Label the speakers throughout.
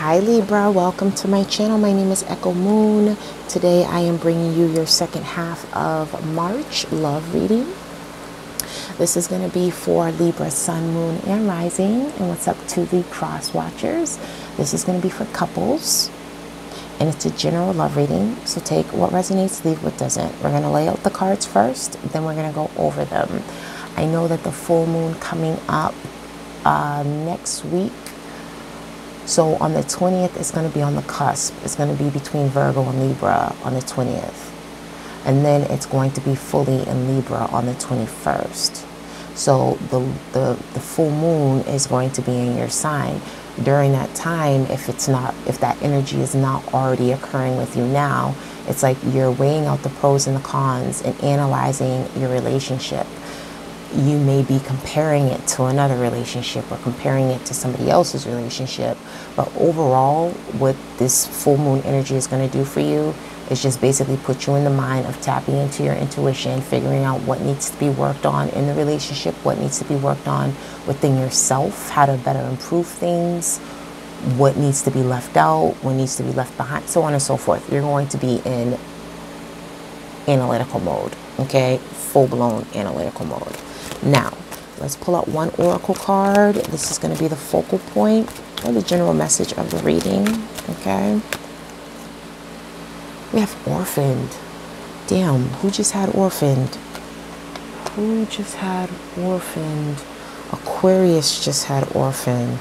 Speaker 1: Hi Libra, welcome to my channel. My name is Echo Moon. Today I am bringing you your second half of March love reading. This is going to be for Libra, Sun, Moon, and Rising. And what's up to the cross watchers? This is going to be for couples. And it's a general love reading. So take what resonates, leave what doesn't. We're going to lay out the cards first, then we're going to go over them. I know that the full moon coming up next week. So on the 20th, it's going to be on the cusp. It's going to be between Virgo and Libra on the 20th. And then it's going to be fully in Libra on the 21st. So the full moon is going to be in your sign. During that time, if that energy is not already occurring with you now, it's like you're weighing out the pros and the cons and analyzing your relationship. You may be comparing it to another relationship or comparing it to somebody else's relationship. But overall, what this full moon energy is going to do for you is just basically put you in the mind of tapping into your intuition, figuring out what needs to be worked on in the relationship, what needs to be worked on within yourself, how to better improve things, what needs to be left out, what needs to be left behind, so on and so forth. You're going to be in analytical mode, okay? Full-blown analytical mode. Now, let's pull out one oracle card. This is going to be the focal point or the general message of the reading, okay? We have orphaned. Damn, who just had orphaned? Who just had orphaned? Aquarius just had orphaned.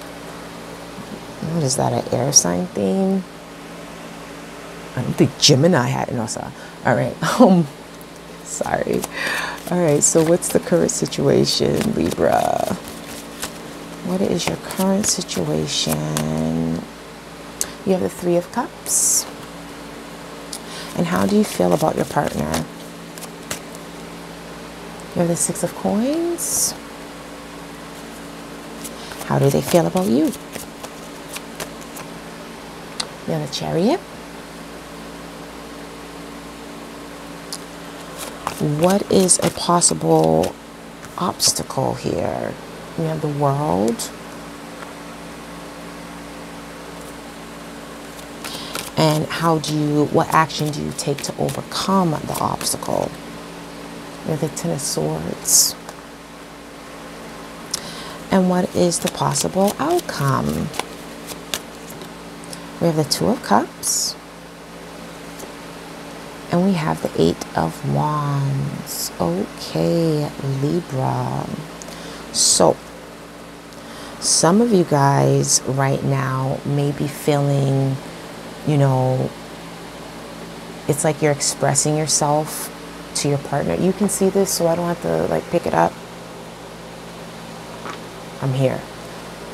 Speaker 1: What is that, an air sign theme? I don't think Gemini had it. No, sorry. All right. Sorry. All right, so what's the current situation, Libra? What is your current situation? You have the Three of Cups. And how do you feel about your partner? You have the Six of Coins. How do they feel about you? You have the Chariot. What is a possible obstacle here? We have the World. And what action do you take to overcome the obstacle? We have the Ten of Swords. And what is the possible outcome? We have the Two of Cups. And we have the Eight of Wands. Okay, Libra. So, some of you guys right now may be feeling, you know, it's like you're expressing yourself to your partner. You can see this, so I don't have to like pick it up. I'm here.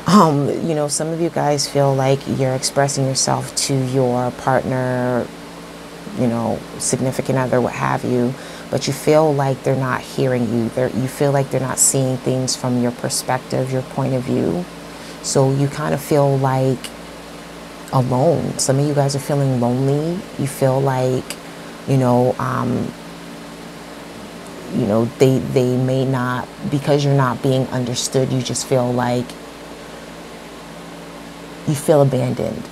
Speaker 1: You know, some of you guys feel like you're expressing yourself to your partner, you know, significant other, what have you, but you feel like they're not hearing you. You feel like they're not seeing things from your perspective, your point of view. So you kind of feel like alone. Some of you guys are feeling lonely. You feel like, you know, they may not, because you're not being understood, you just feel like you feel abandoned.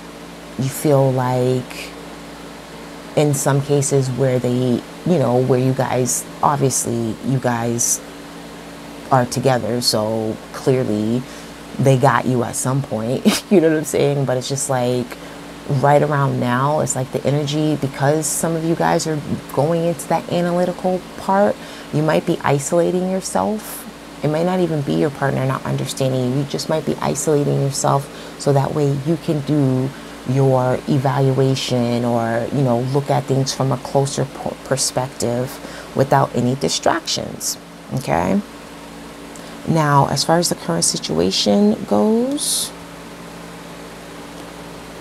Speaker 1: You feel like, in some cases where they, you know, where you guys, obviously you guys are together, so clearly they got you at some point, you know what I'm saying? But it's just like right around now, it's like the energy, because some of you guys are going into that analytical part, you might be isolating yourself. It might not even be your partner not understanding you. You just might be isolating yourself so that way you can do your evaluation or, you know, look at things from a closer perspective without any distractions, okay? Now, as far as the current situation goes,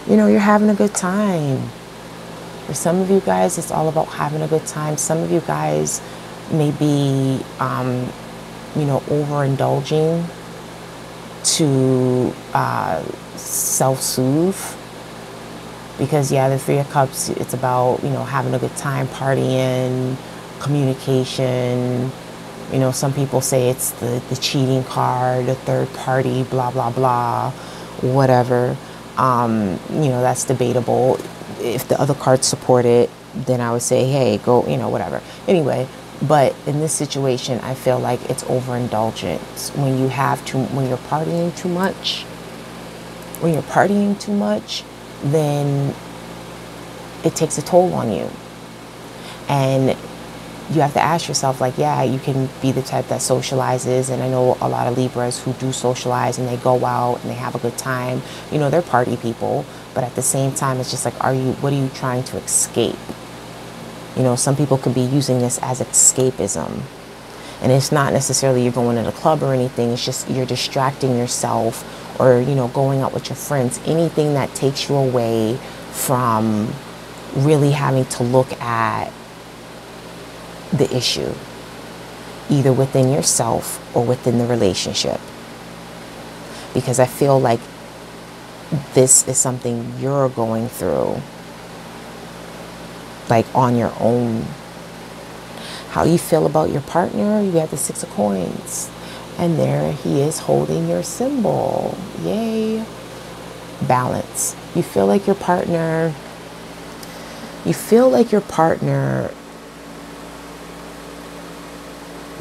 Speaker 1: you know, you're having a good time. For some of you guys, it's all about having a good time. Some of you guys may be, you know, overindulging to self-soothe. Because, yeah, the Three of Cups, it's about, you know, having a good time, partying, communication. You know, some people say it's the cheating card, the third party, blah, blah, blah, whatever. That's debatable. If the other cards support it, then I would say, hey, go, whatever. Anyway, but in this situation, I feel like it's overindulgence. When you're partying too much, then it takes a toll on you. And you have to ask yourself, like, yeah, you can be the type that socializes. And I know a lot of Libras who do socialize and they go out and they have a good time. They're party people. But at the same time, it's just like, what are you trying to escape? Some people could be using this as escapism. And it's not necessarily you're going to the club or anything. It's just you're distracting yourself, or, going out with your friends. Anything that takes you away from really having to look at the issue, either within yourself or within the relationship. Because I feel like this is something you're going through, like on your own. How you feel about your partner, you have the 6 of Coins. And there he is holding your symbol. Yay. Balance. You feel like your partner,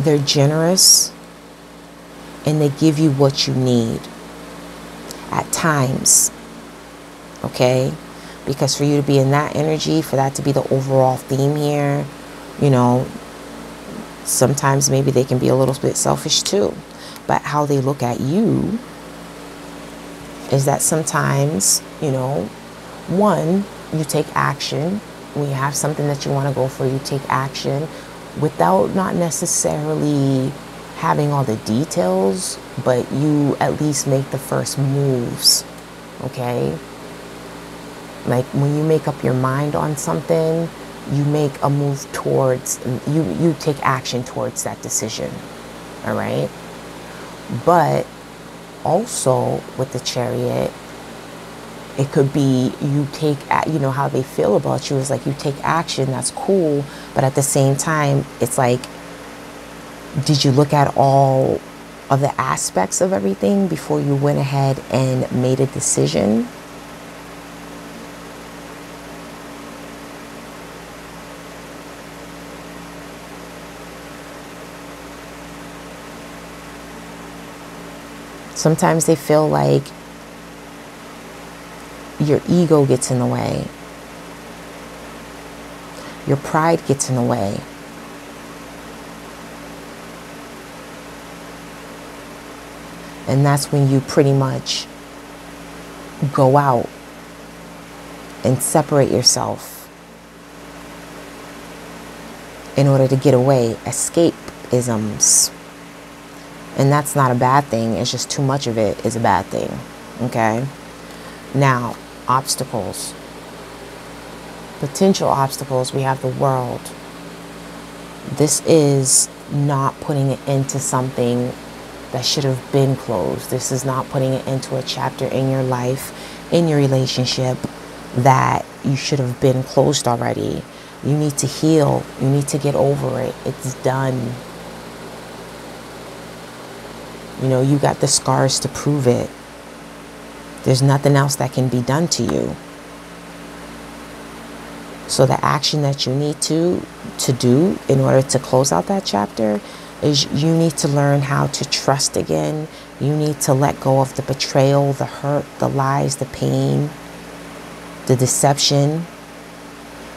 Speaker 1: they're generous and they give you what you need at times. Okay? Because for you to be in that energy, for that to be the overall theme here, sometimes maybe they can be a little bit selfish too. But how they look at you is that sometimes, one, you take action. When you have something that you want to go for, you take action without not necessarily having all the details, but you at least make the first moves, okay? Like when you make up your mind on something, you make a move towards, you take action towards that decision, all right? But also with the Chariot, it could be you take, how they feel about you is like you take action, that's cool, but at the same time, it's like, did you look at all of the aspects of everything before you went ahead and made a decision? Sometimes they feel like your ego gets in the way. Your pride gets in the way. And that's when you pretty much go out and separate yourself in order to get away. Escapisms. And that's not a bad thing. It's just too much of it is a bad thing. Okay? Now, obstacles. Potential obstacles. We have the World. This is not putting it into something that should have been closed. This is not putting it into a chapter in your life, in your relationship, that you should have been closed already. You need to heal. You need to get over it. It's done. You got the scars to prove it. There's nothing else that can be done to you. So the action that you need to do in order to close out that chapter is you need to learn how to trust again. You need to let go of the betrayal, the hurt, the lies, the pain, the deception,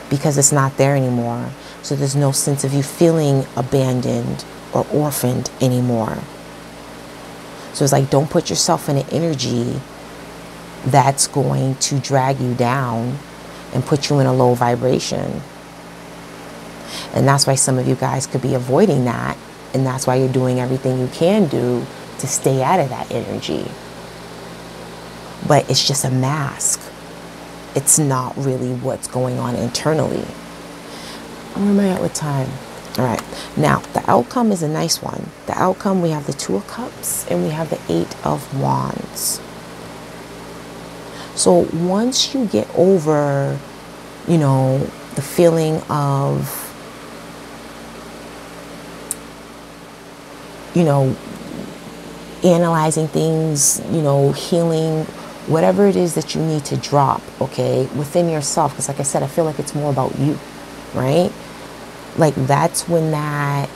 Speaker 1: because it's not there anymore. So there's no sense of you feeling abandoned or orphaned anymore. So it's like, don't put yourself in an energy that's going to drag you down and put you in a low vibration. And that's why some of you guys could be avoiding that. And that's why you're doing everything you can do to stay out of that energy. But it's just a mask. It's not really what's going on internally. Where am I at with time? All right. Now, the outcome is a nice one. The outcome, we have the 2 of Cups and we have the 8 of Wands. So once you get over, the feeling of, analyzing things, healing whatever it is that you need to drop, okay, within yourself. Because like I said, I feel like it's more about you, right? Like that's when that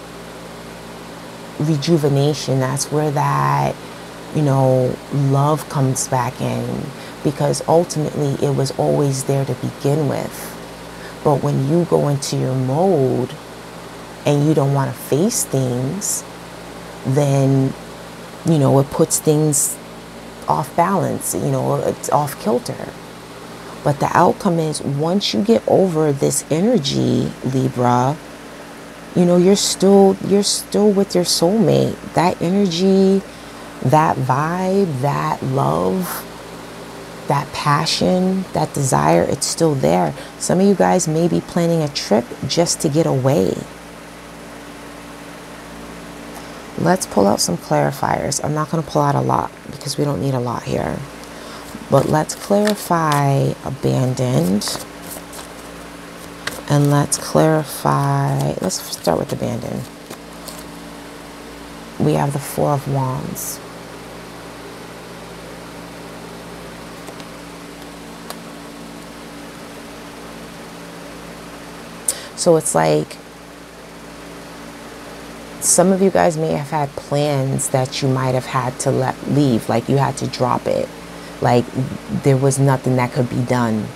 Speaker 1: rejuvenation, that's where that, you know, love comes back in, because ultimately it was always there to begin with. But when you go into your mode and you don't want to face things, then, you know, it puts things off balance, you know, it's off kilter. But the outcome is, once you get over this energy, Libra, you know, you're still with your soulmate. That energy, that vibe, that love, that passion, that desire, it's still there. Some of you guys may be planning a trip just to get away. Let's pull out some clarifiers. I'm not going to pull out a lot because we don't need a lot here. But let's clarify abandoned. And let's clarify, let's start with abandoned. We have the Four of Wands. So it's like, some of you guys may have had plans that you might have had to let leave, like you had to drop it. Like there was nothing that could be done.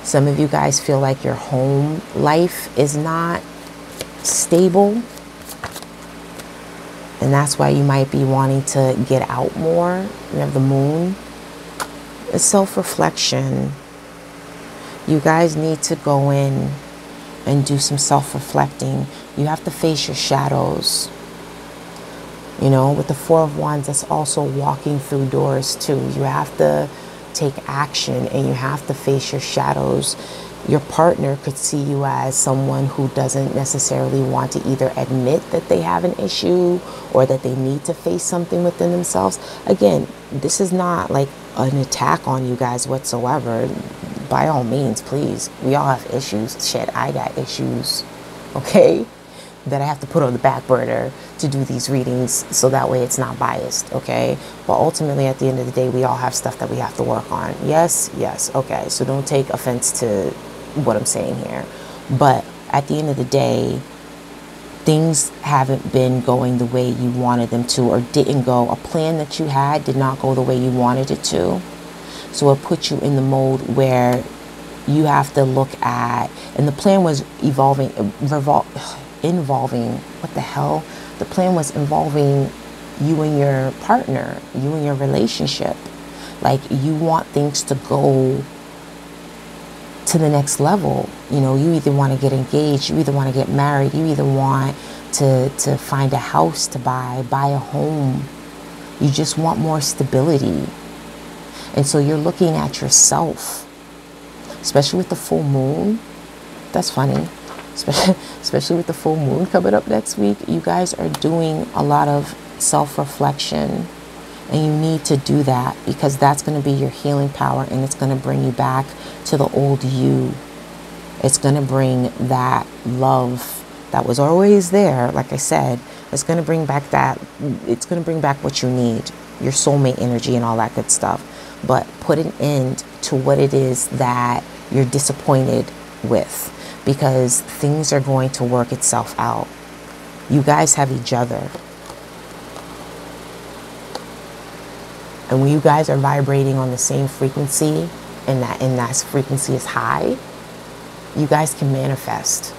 Speaker 1: Some of you guys feel like your home life is not stable. And that's why you might be wanting to get out more. You have the Moon. It's self-reflection. You guys need to go in and do some self-reflecting. You have to face your shadows. You know, with the Four of Wands, that's also walking through doors too. You have to take action and you have to face your shadows. Your partner could see you as someone who doesn't necessarily want to either admit that they have an issue or that they need to face something within themselves. Again, this is not like an attack on you guys whatsoever. By all means, please. We all have issues. Shit, I got issues, okay, that I have to put on the back burner to do these readings so that way it's not biased, okay? But ultimately, at the end of the day, we all have stuff that we have to work on. Yes, yes, okay. So don't take offense to what I'm saying here. But at the end of the day, things haven't been going the way you wanted them to, or didn't go. A plan that you had did not go the way you wanted it to. So it puts you in the mode where you have to look at, and the plan was involving, what the hell? The plan was involving you and your partner, you and your relationship. Like, you want things to go to the next level. You know, you either want to get engaged, you either want to get married, you either want to find a house to buy a home. You just want more stability. And so you're looking at yourself, especially with the full moon. That's funny. Especially with the full moon coming up next week. You guys are doing a lot of self-reflection. And you need to do that, because that's going to be your healing power, and it's going to bring you back to the old you. It's going to bring that love that was always there. Like I said, it's going to bring back that, it's going to bring back what you need, your soulmate energy and all that good stuff. But put an end to what it is that you're disappointed with, because things are going to work itself out. You guys have each other. And when you guys are vibrating on the same frequency, and that frequency is high, you guys can manifest.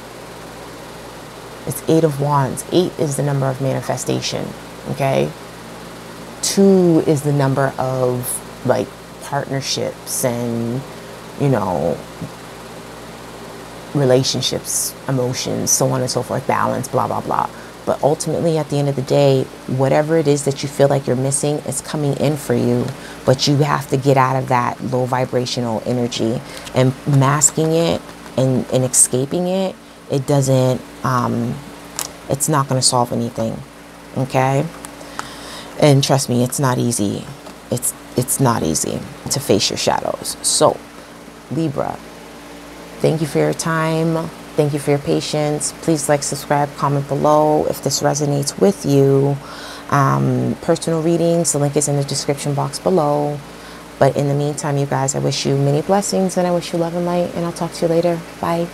Speaker 1: It's 8 of Wands. 8 is the number of manifestation, okay? 2 is the number of, like, partnerships and, you know, relationships, emotions, so on and so forth, balance, blah, blah, blah. But ultimately, at the end of the day, whatever it is that you feel like you're missing is coming in for you. But you have to get out of that low vibrational energy, and masking it and escaping it. It doesn't, it's not going to solve anything. Okay. And trust me, it's not easy. It's not easy to face your shadows. So Libra, thank you for your time. Thank you for your patience. Please like, subscribe, comment below if this resonates with you. personal readings. The link is in the description box below. But in the meantime, you guys, I wish you many blessings, and I wish you love and light, and I'll talk to you later. Bye.